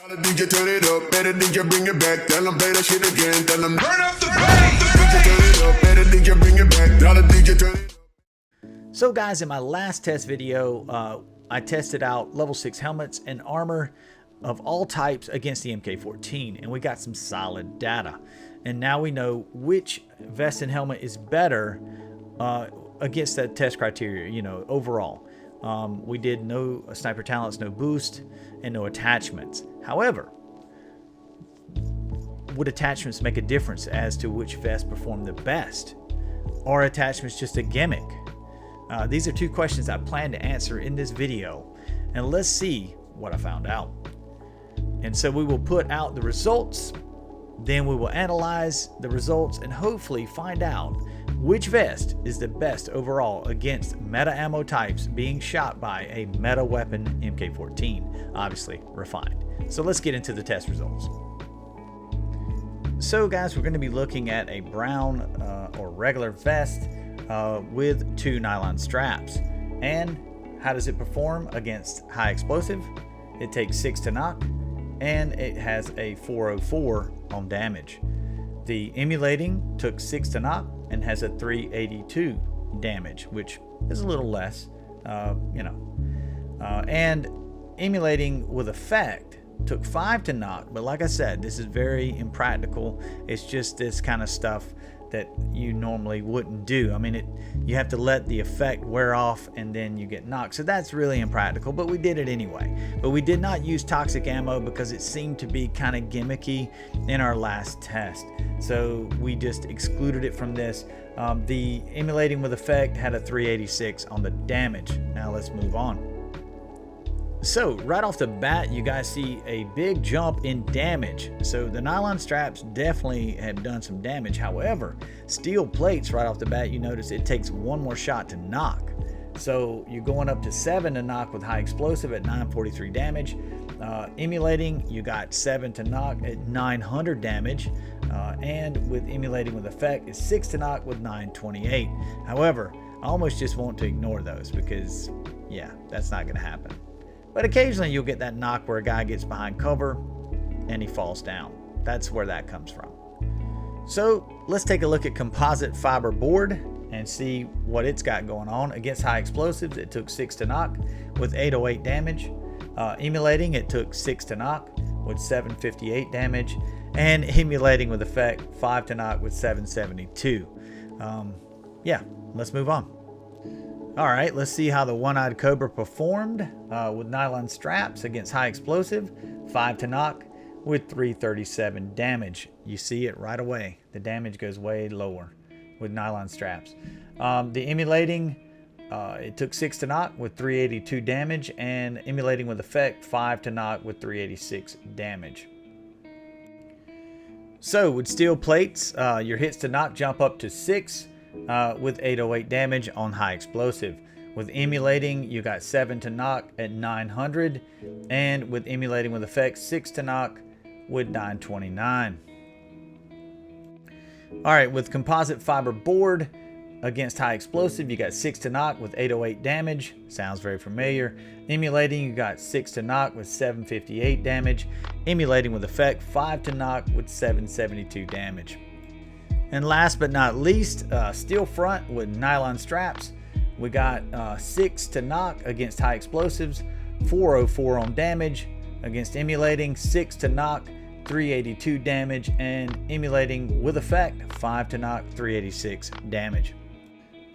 The DJ turn it up, better DJ bring it back. Tell them play that shit again. Tell them turn up the bass. DJ turn it up, better DJ bring it back. Tell the DJ turn it up. So guys, in my last test video, I tested out level 6 helmets and armor of all types against the MK14, and we got some solid data. And now we know which vest and helmet is better against that test criteria, you know, overall. We did no sniper talents, no boost, and no attachments. However, would attachments make a difference as to which vest performed the best? Are attachments just a gimmick? These are two questions I plan to answer in this video, and let's see what I found out. And so we will put out the results, then we will analyze the results and hopefully find out which vest is the best overall against meta ammo types being shot by a meta weapon MK14, obviously refined. So let's get into the test results. So guys, we're going to be looking at a brown or regular vest with 2 nylon straps. And how does it perform against high explosive? It takes 6 to knock, and it has a 404 on damage. The emulating took 6 to knock and has a 382 damage, which is a little less, and emulating with effect took 5 to knock, but like I said, this is very impractical. It's just this kind of stuff that you normally wouldn't do. I mean, you have to let the effect wear off and then you get knocked. So that's really impractical, but we did it anyway. But we did not use toxic ammo because it seemed to be kind of gimmicky in our last test. So we just excluded it from this. The emulating with effect had a 386 on the damage. Now let's move on. So right off the bat, you guys see a big jump in damage. So the nylon straps definitely have done some damage. However, steel plates right off the bat, you notice it takes 1 more shot to knock. So you're going up to 7 to knock with high explosive at 943 damage. Emulating, you got 7 to knock at 900 damage. And with emulating with effect, it's 6 to knock with 928. However, I almost just want to ignore those because, yeah, that's not going to happen. But occasionally you'll get that knock where a guy gets behind cover and he falls down. That's where that comes from. So let's take a look at composite fiber board and see what it's got going on. Against high explosives, it took 6 to knock with 808 damage. Emulating, it took 6 to knock with 758 damage. And emulating with effect, 5 to knock with 772. Yeah, let's move on. All right, let's see how the one-eyed cobra performed with nylon straps against high explosive. 5 to knock with 337 damage. You see it right away. The damage goes way lower with nylon straps. The emulating, it took 6 to knock with 382 damage, and emulating with effect, 5 to knock with 386 damage. So with steel plates, your hits to knock jump up to 6. With 808 damage on high explosive. With emulating, you got 7 to knock at 900, and with emulating with effect, 6 to knock with 929. All right, with composite fiber board against high explosive, you got 6 to knock with 808 damage. Sounds very familiar. Emulating, you got 6 to knock with 758 damage. Emulating with effect, 5 to knock with 772 damage. And last but not least, steel front with nylon straps. We got 6 to knock against high explosives, 404 on damage. Against emulating, 6 to knock, 382 damage. And emulating with effect, 5 to knock, 386 damage.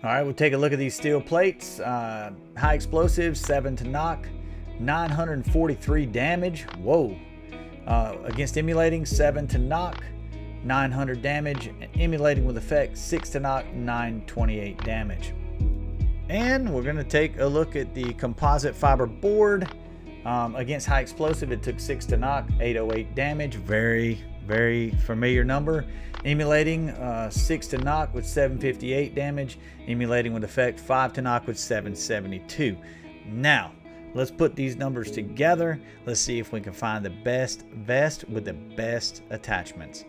All right, we'll take a look at these steel plates. High explosives, 7 to knock, 943 damage. Whoa. Against emulating, 7 to knock, 900 damage, and emulating with effect, 6 to knock, 928 damage. And we're going to take a look at the composite fiber board. Against high explosive, it took 6 to knock, 808 damage. Very, very familiar number. Emulating, 6 to knock with 758 damage. Emulating with effect, 5 to knock with 772. Now, let's put these numbers together. Let's see if we can find the best vest with the best attachments.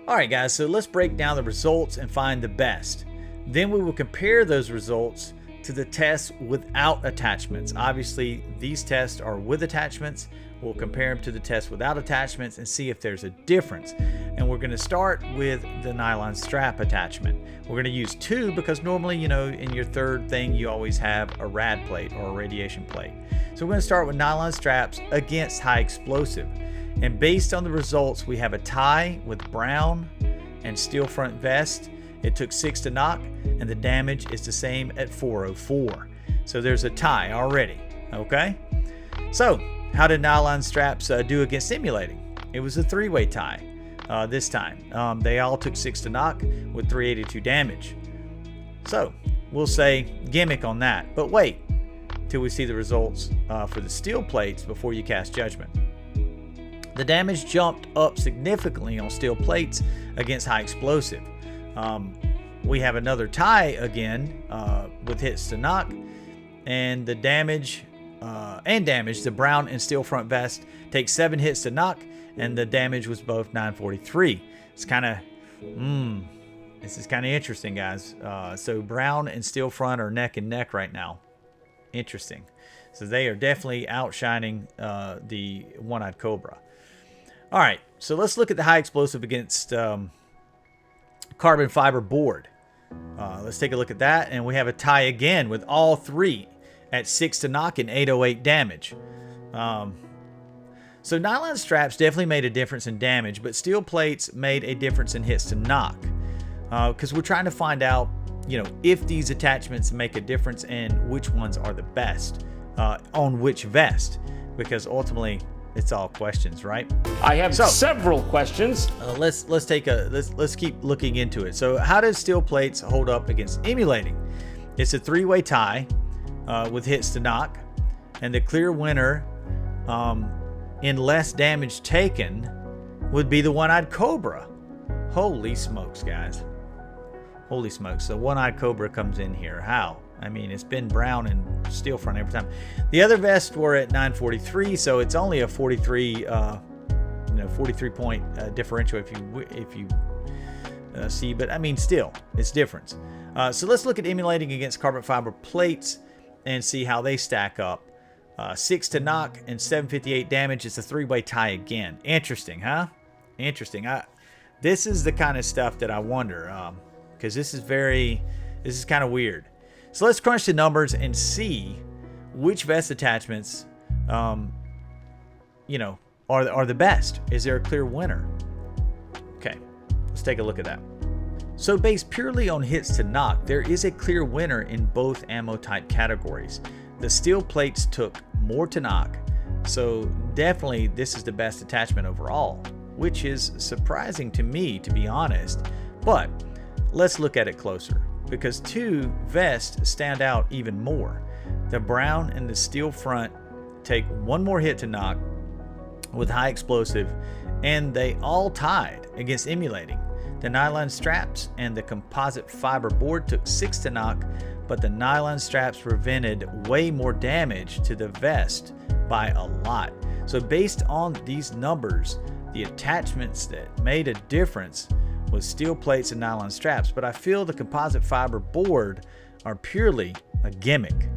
Alright guys, so let's break down the results and find the best. Then we will compare those results to the tests without attachments. Obviously, these tests are with attachments. We'll compare them to the test without attachments and see if there's a difference. And we're going to start with the nylon strap attachment. We're going to use 2 because normally, you know, in your third thing, you always have a rad plate or a radiation plate. So we're going to start with nylon straps against high explosive. And based on the results, we have a tie with brown and steel front vest. It took 6 to knock, and the damage is the same at 404. So there's a tie already, okay? So how did nylon straps do against simulating? It was a 3-way tie this time. They all took 6 to knock with 382 damage. So we'll say gimmick on that, but wait till we see the results for the steel plates before you cast judgment. The damage jumped up significantly on steel plates against high explosive. We have another tie again with hits to knock, and the damage the brown and steel front vest take 7 hits to knock, and the damage was both 943. It's kind of this is kind of interesting, guys. So brown and steel front are neck and neck right now. Interesting. So they are definitely outshining the one-eyed cobra. All right, so let's look at the high explosive against carbon fiber board. Let's take a look at that, and we have a tie again with all 3 at 6 to knock and 808 damage. So nylon straps definitely made a difference in damage, but steel plates made a difference in hits to knock. Because we're trying to find out, you know, if these attachments make a difference and which ones are the best on which vest, because ultimately it's all questions, right? I have several questions. Let's keep looking into it. So how does steel plates hold up against emulating? It's a 3-way tie with hits to knock, and the clear winner in less damage taken would be the one-eyed cobra. Holy smokes, guys. Holy smokes. The one-eyed cobra comes in here. How? I mean, it's been brown and steel front every time. The other vests were at 943, so it's only a 43 point differential if you see. But I mean, still, it's difference. So let's look at emulating against carbon fiber plates and see how they stack up. 6 to knock and 758 damage. It's a 3-way tie again. Interesting, huh? Interesting. This is the kind of stuff that I wonder, because this is kind of weird. So let's crunch the numbers and see which vest attachments, you know, are the best. Is there a clear winner? Okay, let's take a look at that. So based purely on hits to knock, there is a clear winner in both ammo type categories. The steel plates took more to knock, so definitely this is the best attachment overall, which is surprising to me, to be honest. But let's look at it closer, because 2 vests stand out even more. The brown and the steel front take 1 more hit to knock with high explosive, and they all tied against emulating. The nylon straps and the composite fiber board took 6 to knock, but the nylon straps prevented way more damage to the vest by a lot. So based on these numbers, the attachments that made a difference was steel plates and nylon straps, but I feel the composite fiber board are purely a gimmick.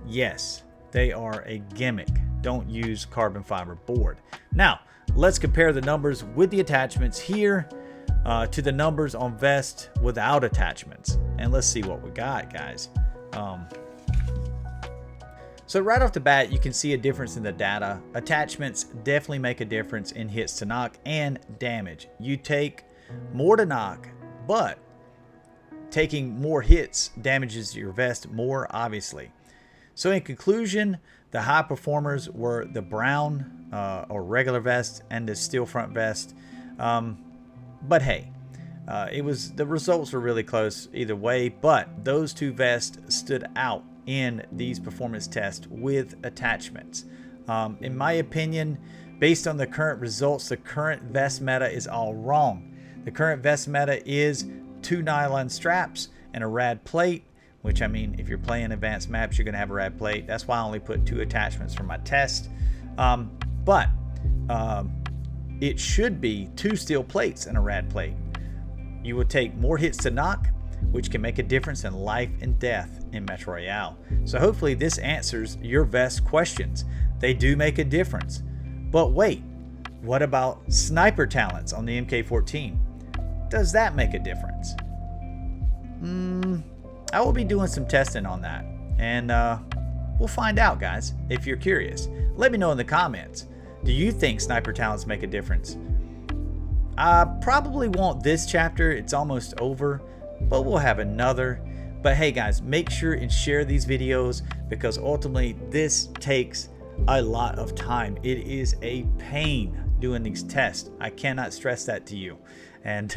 Yes, they are a gimmick. Don't use carbon fiber board. Now, let's compare the numbers with the attachments here to the numbers on vest without attachments, and let's see what we got, guys. So right off the bat, you can see a difference in the data. Attachments definitely make a difference in hits to knock and damage. You take more to knock, but taking more hits damages your vest more, obviously. So in conclusion, the high performers were the brown or regular vest and the steel front vest. But hey, the results were really close either way, but those 2 vests stood out in these performance tests with attachments. In my opinion, based on the current results, the current vest meta is all wrong. The current vest meta is 2 nylon straps and a rad plate, which, I mean, if you're playing advanced maps, you're going to have a rad plate. That's why I only put 2 attachments for my test. But it should be 2 steel plates and a rad plate. You will take more hits to knock, which can make a difference in life and death in Metro Royale. So hopefully this answers your vest questions. They do make a difference. But wait, what about sniper talents on the MK14? Does that make a difference? I will be doing some testing on that, and we'll find out, guys. If you're curious, let me know in the comments. Do you think sniper talents make a difference? I probably won't this chapter, it's almost over, but we'll have another. But hey guys, make sure and share these videos, because ultimately this takes a lot of time. It is a pain doing these tests. I cannot stress that to you. And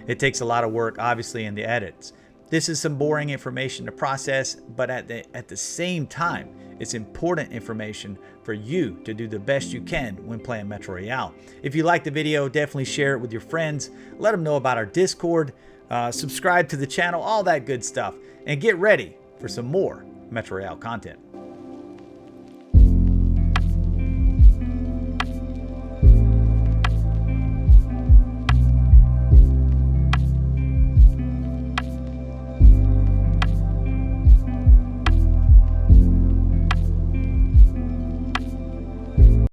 it takes a lot of work, obviously, in the edits. This is some boring information to process, but at the same time, it's important information for you to do the best you can when playing Metro Royale. If you like the video, definitely share it with your friends. Let them know about our Discord. Subscribe to the channel, all that good stuff. And get ready for some more Metro Royale content.